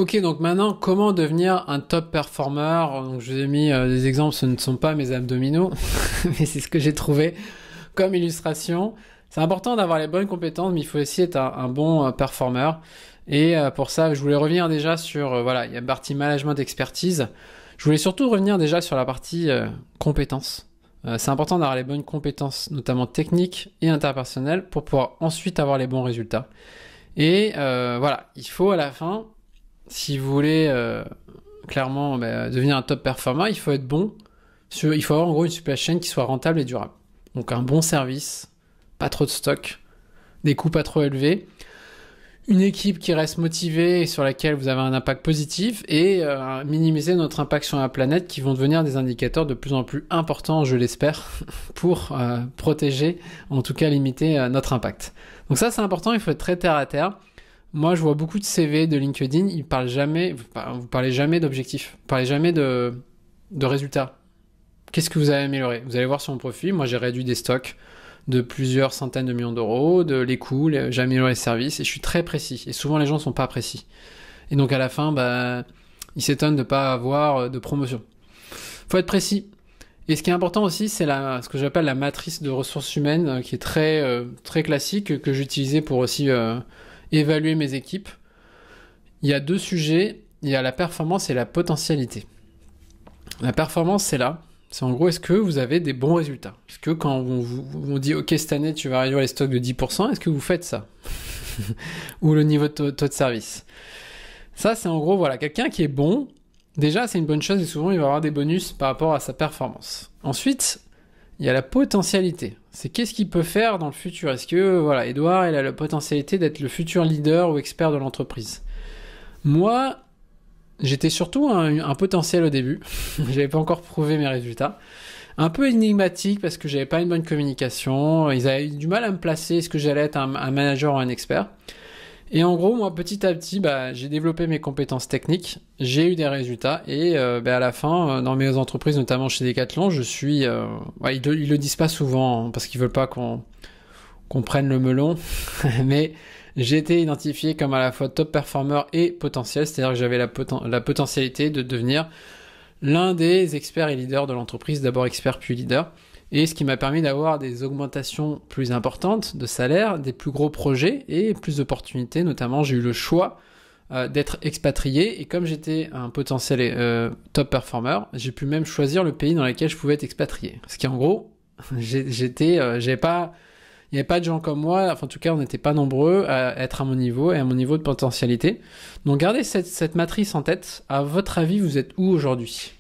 Ok, donc maintenant, comment devenir un top performer? Donc, je vous ai mis des exemples, ce ne sont pas mes abdominaux, mais c'est ce que j'ai trouvé comme illustration. C'est important d'avoir les bonnes compétences, mais il faut aussi être un bon performeur. Et pour ça, je voulais revenir déjà sur, voilà, il y a une partie management d'expertise. Je voulais surtout revenir déjà sur la partie compétences. C'est important d'avoir les bonnes compétences, notamment techniques et interpersonnelles, pour pouvoir ensuite avoir les bons résultats. Et voilà, il faut à la fin, si vous voulez clairement devenir un top performer, il faut être bon. Il faut avoir en gros une supply chain qui soit rentable et durable. Donc un bon service, pas trop de stock, des coûts pas trop élevés, une équipe qui reste motivée et sur laquelle vous avez un impact positif et minimiser notre impact sur la planète qui vont devenir des indicateurs de plus en plus importants, je l'espère, pour protéger, en tout cas limiter notre impact. Donc ça c'est important, il faut être très terre à terre. Moi je vois beaucoup de CV de LinkedIn, vous parlez jamais d'objectifs, vous parlez jamais de résultats. Qu'est-ce que vous avez amélioré? Vous allez voir sur mon profil, moi j'ai réduit des stocks de plusieurs centaines de millions d'euros, les coûts, j'ai amélioré les services et je suis très précis. Et souvent les gens ne sont pas précis. Et donc à la fin, ils s'étonnent de ne pas avoir de promotion. Il faut être précis. Et ce qui est important aussi, c'est ce que j'appelle la matrice de ressources humaines, qui est très classique, que j'utilisais pour aussi évaluer mes équipes. Il y a deux sujets, il y a la performance et la potentialité. La performance, c'est là. C'est en gros, est-ce que vous avez des bons résultats? Est-ce que quand on vous dit, ok, cette année, tu vas réduire les stocks de 10%, est-ce que vous faites ça? Ou le niveau de taux de service? Ça, c'est en gros, voilà, quelqu'un qui est bon, déjà, c'est une bonne chose et souvent, il va avoir des bonus par rapport à sa performance. Ensuite, il y a la potentialité. C'est qu'est-ce qu'il peut faire dans le futur? Est-ce que, voilà, Edouard, il a la potentialité d'être le futur leader ou expert de l'entreprise? Moi, j'étais surtout un potentiel au début. J'avais pas encore prouvé mes résultats. Un peu énigmatique parce que j'avais pas une bonne communication. Ils avaient eu du mal à me placer. Est-ce que j'allais être un manager ou un expert? Et en gros, moi, petit à petit, j'ai développé mes compétences techniques. J'ai eu des résultats. Et à la fin, dans mes entreprises, notamment chez Decathlon, je suis... ils le disent pas souvent parce qu'ils veulent pas qu'on prenne le melon. Mais... j'ai été identifié comme à la fois top performer et potentiel, c'est-à-dire que j'avais la potentialité de devenir l'un des experts et leaders de l'entreprise, d'abord expert puis leader, et ce qui m'a permis d'avoir des augmentations plus importantes de salaire, des plus gros projets et plus d'opportunités, notamment j'ai eu le choix d'être expatrié, et comme j'étais un potentiel top performer, j'ai pu même choisir le pays dans lequel je pouvais être expatrié. Ce qui en gros, il n'y avait pas de gens comme moi, enfin en tout cas on n'était pas nombreux à être à mon niveau et à mon niveau de potentialité. Donc gardez cette matrice en tête. À votre avis, vous êtes où aujourd'hui?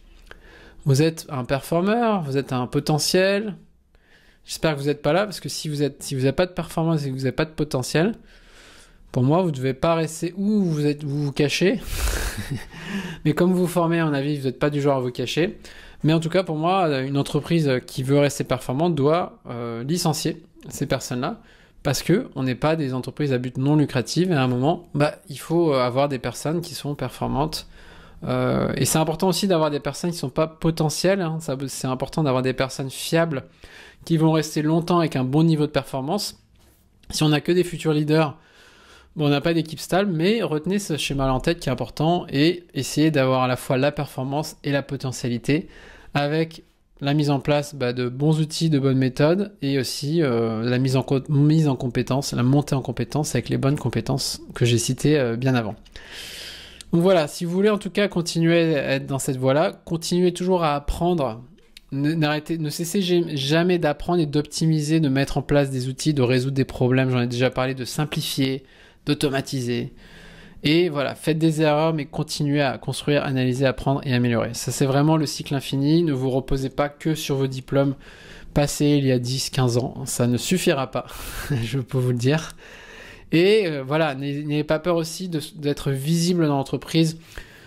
Vous êtes un performeur? Vous êtes un potentiel? J'espère que vous n'êtes pas là parce que si vous n'avez pas de performance et que vous n'avez pas de potentiel, pour moi vous ne devez pas rester où vous cachez. Mais comme vous vous formez à mon avis, vous n'êtes pas du genre à vous cacher. Mais en tout cas pour moi, une entreprise qui veut rester performante doit licencier ces personnes-là, parce que on n'est pas des entreprises à but non lucratif et à un moment, il faut avoir des personnes qui sont performantes. Et c'est important aussi d'avoir des personnes qui ne sont pas potentielles. C'est important d'avoir des personnes fiables qui vont rester longtemps avec un bon niveau de performance. Si on n'a que des futurs leaders, on n'a pas d'équipe stable, mais retenez ce schéma-là en tête qui est important et essayez d'avoir à la fois la performance et la potentialité avec la mise en place de bons outils, de bonnes méthodes et aussi la mise en compétence, la montée en compétence avec les bonnes compétences que j'ai citées bien avant. Donc voilà, si vous voulez en tout cas continuer à être dans cette voie-là, continuez toujours à apprendre, ne cessez jamais d'apprendre et d'optimiser, de mettre en place des outils, de résoudre des problèmes, j'en ai déjà parlé, de simplifier, d'automatiser. Et voilà, faites des erreurs, mais continuez à construire, analyser, apprendre et améliorer. Ça, c'est vraiment le cycle infini. Ne vous reposez pas que sur vos diplômes passés il y a 10, 15 ans. Ça ne suffira pas, je peux vous le dire. Et voilà, n'ayez pas peur aussi d'être visible dans l'entreprise.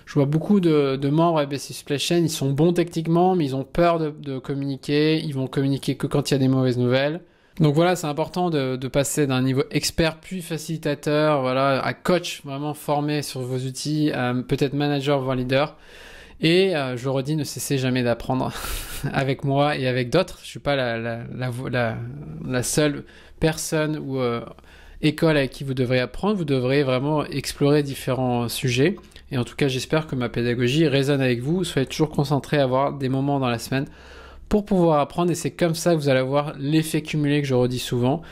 Je vois beaucoup de membres ABC Supply Chain, ils sont bons techniquement, mais ils ont peur de communiquer. Ils vont communiquer que quand il y a des mauvaises nouvelles. Donc voilà, c'est important de passer d'un niveau expert puis facilitateur, voilà, à coach vraiment formé sur vos outils, à peut-être manager voire leader. Et je redis, ne cessez jamais d'apprendre avec moi et avec d'autres. Je suis pas la seule personne ou école avec qui vous devrez apprendre, vous devrez vraiment explorer différents sujets. Et en tout cas, j'espère que ma pédagogie résonne avec vous. Soyez toujours concentrés à avoir des moments dans la semaine pour pouvoir apprendre. Et c'est comme ça que vous allez avoir l'effet cumulé que je redis souvent.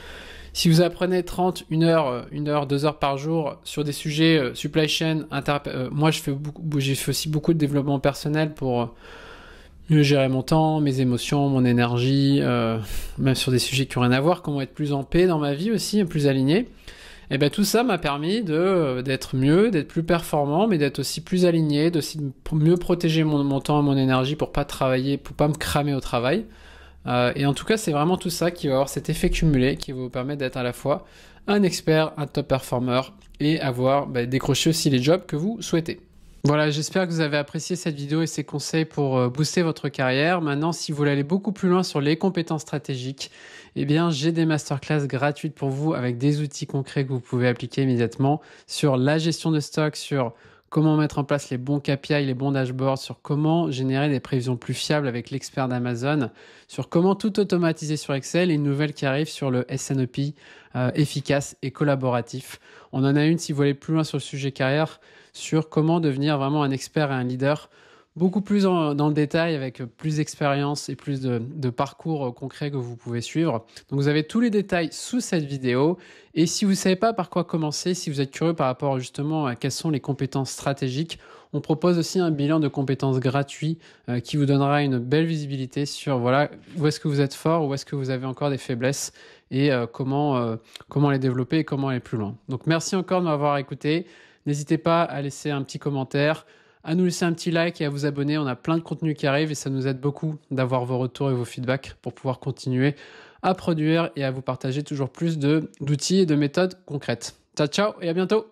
Si vous apprenez 30, 1 heure, 2 heures par jour sur des sujets supply chain, moi j'ai fait aussi beaucoup de développement personnel pour mieux gérer mon temps, mes émotions, mon énergie, même sur des sujets qui n'ont rien à voir, comment être plus en paix dans ma vie aussi, plus aligné. Et bien tout ça m'a permis d'être mieux, d'être plus performant, mais d'être aussi plus aligné, de mieux protéger mon temps et mon énergie pour pas travailler, pour pas me cramer au travail. Et en tout cas, c'est vraiment tout ça qui va avoir cet effet cumulé qui va vous permettre d'être à la fois un expert, un top performer et décrocher aussi les jobs que vous souhaitez. Voilà, j'espère que vous avez apprécié cette vidéo et ces conseils pour booster votre carrière. Maintenant, si vous voulez aller beaucoup plus loin sur les compétences stratégiques, eh bien, j'ai des masterclass gratuites pour vous avec des outils concrets que vous pouvez appliquer immédiatement sur la gestion de stock, sur comment mettre en place les bons KPI, les bons dashboards, sur comment générer des prévisions plus fiables avec l'expert d'Amazon, sur comment tout automatiser sur Excel et une nouvelle qui arrive sur le SNOP efficace et collaboratif. On en a une si vous voulez plus loin sur le sujet carrière, sur comment devenir vraiment un expert et un leader beaucoup plus dans le détail avec plus d'expérience et plus de parcours concret que vous pouvez suivre. Donc vous avez tous les détails sous cette vidéo et si vous ne savez pas par quoi commencer, si vous êtes curieux par rapport justement à quelles sont les compétences stratégiques, on propose aussi un bilan de compétences gratuit qui vous donnera une belle visibilité sur voilà, où est-ce que vous êtes fort, où est-ce que vous avez encore des faiblesses et comment les développer et comment aller plus loin. Donc merci encore de m'avoir écouté. N'hésitez pas à laisser un petit commentaire, à nous laisser un petit like et à vous abonner. On a plein de contenus qui arrivent et ça nous aide beaucoup d'avoir vos retours et vos feedbacks pour pouvoir continuer à produire et à vous partager toujours plus d'outils et de méthodes concrètes. Ciao, ciao et à bientôt!